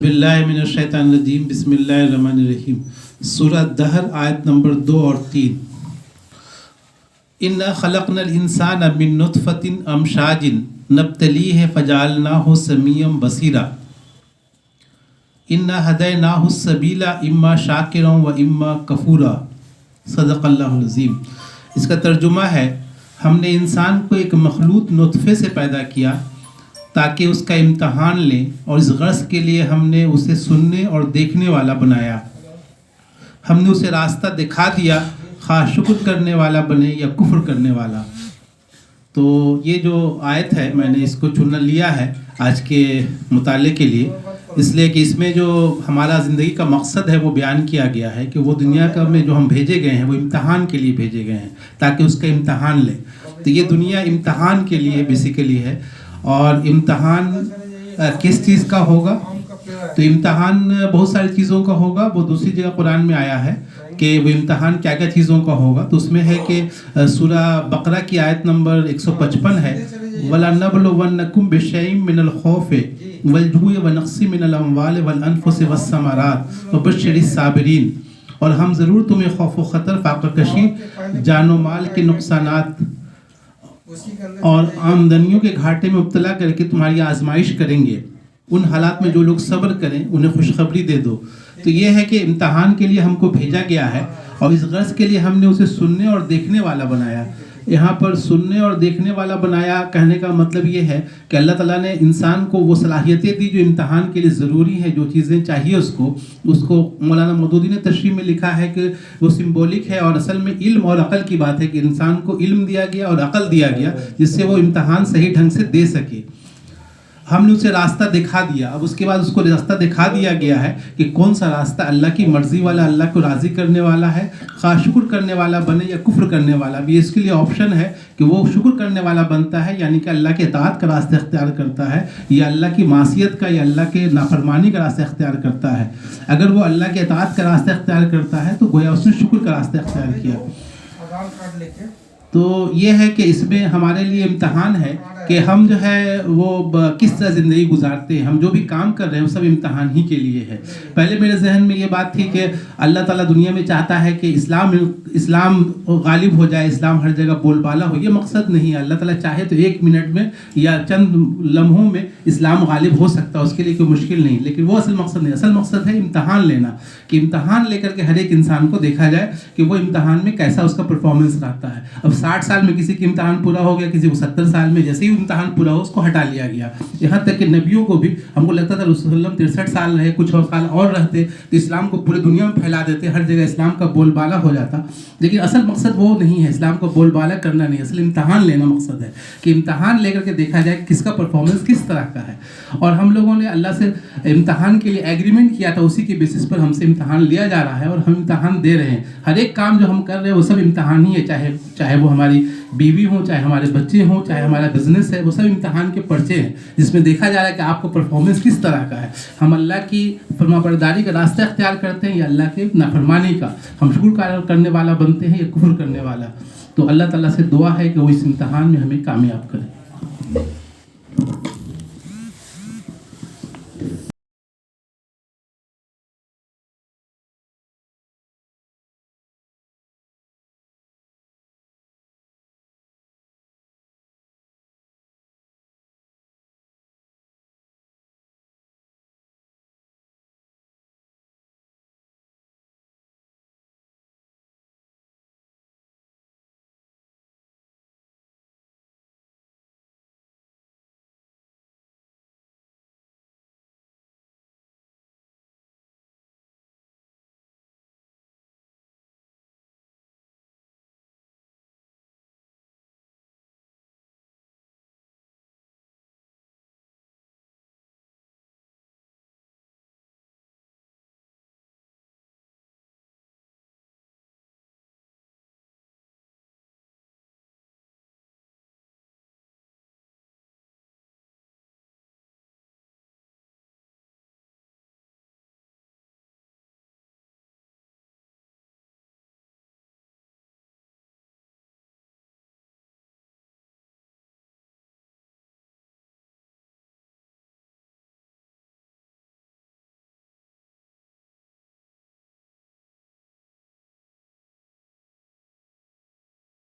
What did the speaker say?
बिल्लाहि मिनश शैतानिर रजीम बिस्मिल्लाहिर रहमानिर रहीम। सूरह दहर आयत नंबर 2 और 3। इन्ना खलक़नल इंसाना मिन नुत्फ़तिन अमशाजिन नब्तलीहि फजअलनाहु समीअम बसीरा। इन्ना हदैनाहु सबीला इम्मा शाकिरन व इम्मा कफूरा। सदक़ल्लाहुल अज़ीम। इसका तर्जुमा है, हमने इंसान को एक मखलूत नुत्फ़े से पैदा किया ताकि उसका इम्तहान लें, और इस गर्ज़ के लिए हमने उसे सुनने और देखने वाला बनाया। हमने उसे रास्ता दिखा दिया, खा शुक्र करने वाला बने या कुफ्र करने वाला। तो ये जो आयत है, मैंने इसको चुन लिया है आज के मुताले के लिए, इसलिए कि इसमें जो हमारा ज़िंदगी का मकसद है वो बयान किया गया है कि वो दुनिया का में जो हम भेजे गए हैं वो इम्तहान के लिए भेजे गए हैं ताकि उसका इम्तहान लें। तो ये दुनिया इम्तहान के लिए बेसिकली है। और इम्तहान किस चीज़ का होगा? तो इम्तहान बहुत सारी चीज़ों का होगा। वो दूसरी जगह कुरान में आया है कि वो इम्तहान क्या क्या चीज़ों का होगा। तो उसमें है कि सूरह बकरा की आयत नंबर 155 है, वला नबलुवन्नकुम बिशैइन मिनल खौफ़ि वल-जु'i व नक़्सिन मिनल अम्वालि वल अनफ़ुसि वस्समरात व बश्शिरिस साबिरीन। और हम ज़रूर तुम्हें खौफ व ख़तर, फ़ाक़ा-कशी, जानो माल के नुकसानात और आमदनियों के घाटे में मुब्तला करके तुम्हारी आजमाइश करेंगे। उन हालात में जो लोग सब्र करें उन्हें खुशखबरी दे दो। तो ये है कि इम्तहान के लिए हमको भेजा गया है और इस गर्ज़ के लिए हमने उसे सुनने और देखने वाला बनाया। यहाँ पर सुनने और देखने वाला बनाया कहने का मतलब ये है कि अल्लाह ताला ने इंसान को वो सलाहियतें दी जो इम्तहान के लिए ज़रूरी है, जो चीज़ें चाहिए उसको मौलाना मौदूदी ने तशरीह में लिखा है कि वो सिम्बॉलिक है और असल में इल्म और अक़ल की बात है कि इंसान को इल्म दिया गया और अक़ल दिया गया जिससे वो इम्तहान सही ढंग से दे सके। हमने उसे रास्ता दिखा दिया। अब उसके बाद उसको रास्ता दिखा दिया गया है कि कौन सा रास्ता अल्लाह की मर्ज़ी वाला, अल्लाह को राज़ी करने वाला है, खा शुक्र करने वाला बने या कुफ्र करने वाला भी। इसके लिए ऑप्शन है कि वो शुक्र करने वाला बनता है, यानी कि अल्लाह के इताअत का रास्ता इख्तियार करता है, या अल्लाह की मासियत का या अल्लाह के नाफरमानी का रास्ता इख्तियार करता है। अगर वो अल्लाह के इताअत का रास्ता इख्तियार करता है तो गोया उसने शुक्र का रास्ता इख्तियार किया। तो ये है कि इसमें हमारे लिए इम्तहान है कि हम जो है वो किस तरह ज़िंदगी गुजारते हैं। हम जो भी काम कर रहे हैं वो सब इम्तहान ही के लिए है। पहले मेरे जहन में ये बात थी कि अल्लाह ताला दुनिया में चाहता है कि इस्लाम गालिब हो जाए, इस्लाम हर जगह बोलबाला हो। ये मकसद नहीं है। अल्लाह ताला चाहे तो 1 मिनट में या चंद लम्हों में इस्लाम गालिब हो सकता है, उसके लिए कोई मुश्किल नहीं। लेकिन वो असल मकसद नहीं। असल मकसद है इम्तहान लेना, कि इम्तहान लेकर के हर एक इंसान को देखा जाए कि वो इम्तहान में कैसा उसका परफॉर्मेंस रहता है। अब 60 साल में किसी की इम्तहान पूरा हो गया, किसी को 70 साल में, जैसे ही इम्तहान पूरा हो उसको हटा लिया गया। यहाँ तक कि नबियों को भी हमको लगता था रसूलुल्लाह 63 साल रहे, कुछ और साल और रहते तो इस्लाम को पूरी दुनिया में फैला देते, हर जगह इस्लाम का बोलबाला हो जाता। लेकिन असल मकसद वो नहीं है, इस्लाम को बोलबाला करना नहीं, असल इम्तहान लेना मकसद है कि इम्तहान लेकर के देखा जाए किसका परफॉर्मेंस किस तरह का है। और हम लोगों ने अल्लाह से इम्तहान के लिए एग्रीमेंट किया था, उसी के बेसिस पर हमसे इम्तहान लिया जा रहा है और हम इम्तहान दे रहे हैं। हर एक काम जो हम कर रहे हैं वो सब इम्तहान ही है, चाहे वो हमारी बीवी हो, चाहे हमारे बच्चे हों, चाहे हमारा बिजनेस है, वो सब इम्तहान के पर्चे हैं जिसमें देखा जा रहा है कि आपको परफॉर्मेंस किस तरह का है। हम अल्लाह की फरमाबरदारी का रास्ता इख्तियार करते हैं या अल्लाह के नाफरमानी का, हम शुक्र करने वाला बनते हैं या कुफ्र करने वाला। तो अल्लाह ताला से दुआ है कि वो इस इम्तहान में हमें कामयाब करे।